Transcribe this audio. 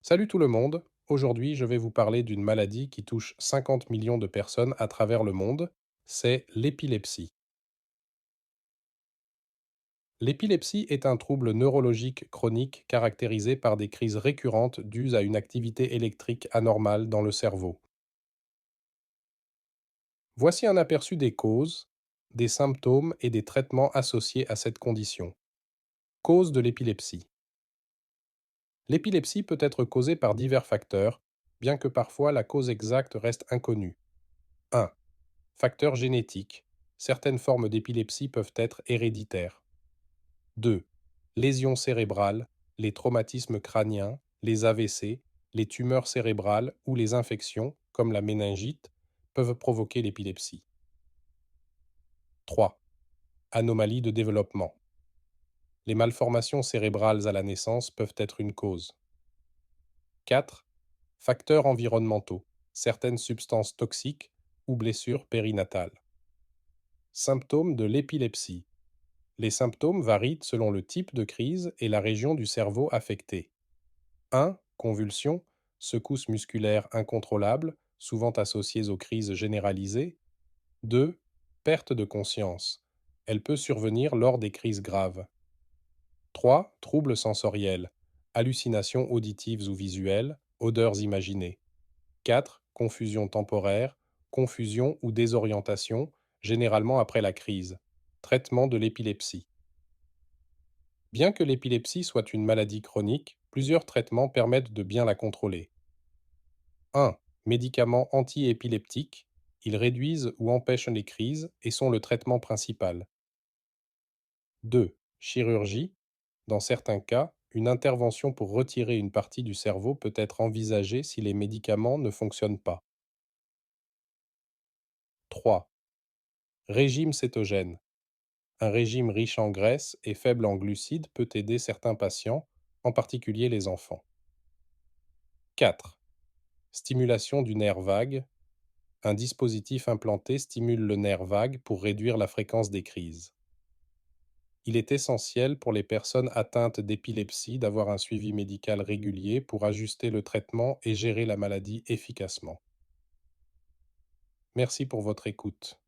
Salut tout le monde, aujourd'hui je vais vous parler d'une maladie qui touche 50 millions de personnes à travers le monde, c'est l'épilepsie. L'épilepsie est un trouble neurologique chronique caractérisé par des crises récurrentes dues à une activité électrique anormale dans le cerveau. Voici un aperçu des causes, des symptômes et des traitements associés à cette condition. Cause de l'épilepsie. L'épilepsie peut être causée par divers facteurs, bien que parfois la cause exacte reste inconnue. 1. Facteurs génétiques. Certaines formes d'épilepsie peuvent être héréditaires. 2. Lésions cérébrales, les traumatismes crâniens, les AVC, les tumeurs cérébrales ou les infections, comme la méningite, peuvent provoquer l'épilepsie. 3. Anomalies de développement. Les malformations cérébrales à la naissance peuvent être une cause. 4. Facteurs environnementaux. Certaines substances toxiques ou blessures périnatales. Symptômes de l'épilepsie. Les symptômes varient selon le type de crise et la région du cerveau affectée. 1. Convulsions, secousses musculaires incontrôlables, souvent associées aux crises généralisées. 2. Perte de conscience. Elle peut survenir lors des crises graves. 3. Troubles sensoriels, hallucinations auditives ou visuelles, odeurs imaginées. 4. Confusion temporaire, confusion ou désorientation, généralement après la crise. Traitement de l'épilepsie. Bien que l'épilepsie soit une maladie chronique, plusieurs traitements permettent de bien la contrôler. 1. Médicaments antiépileptiques. Ils réduisent ou empêchent les crises et sont le traitement principal. 2. Chirurgie. Dans certains cas, une intervention pour retirer une partie du cerveau peut être envisagée si les médicaments ne fonctionnent pas. 3. Régime cétogène. Un régime riche en graisse et faible en glucides peut aider certains patients, en particulier les enfants. 4. Stimulation du nerf vague. Un dispositif implanté stimule le nerf vague pour réduire la fréquence des crises. Il est essentiel pour les personnes atteintes d'épilepsie d'avoir un suivi médical régulier pour ajuster le traitement et gérer la maladie efficacement. Merci pour votre écoute.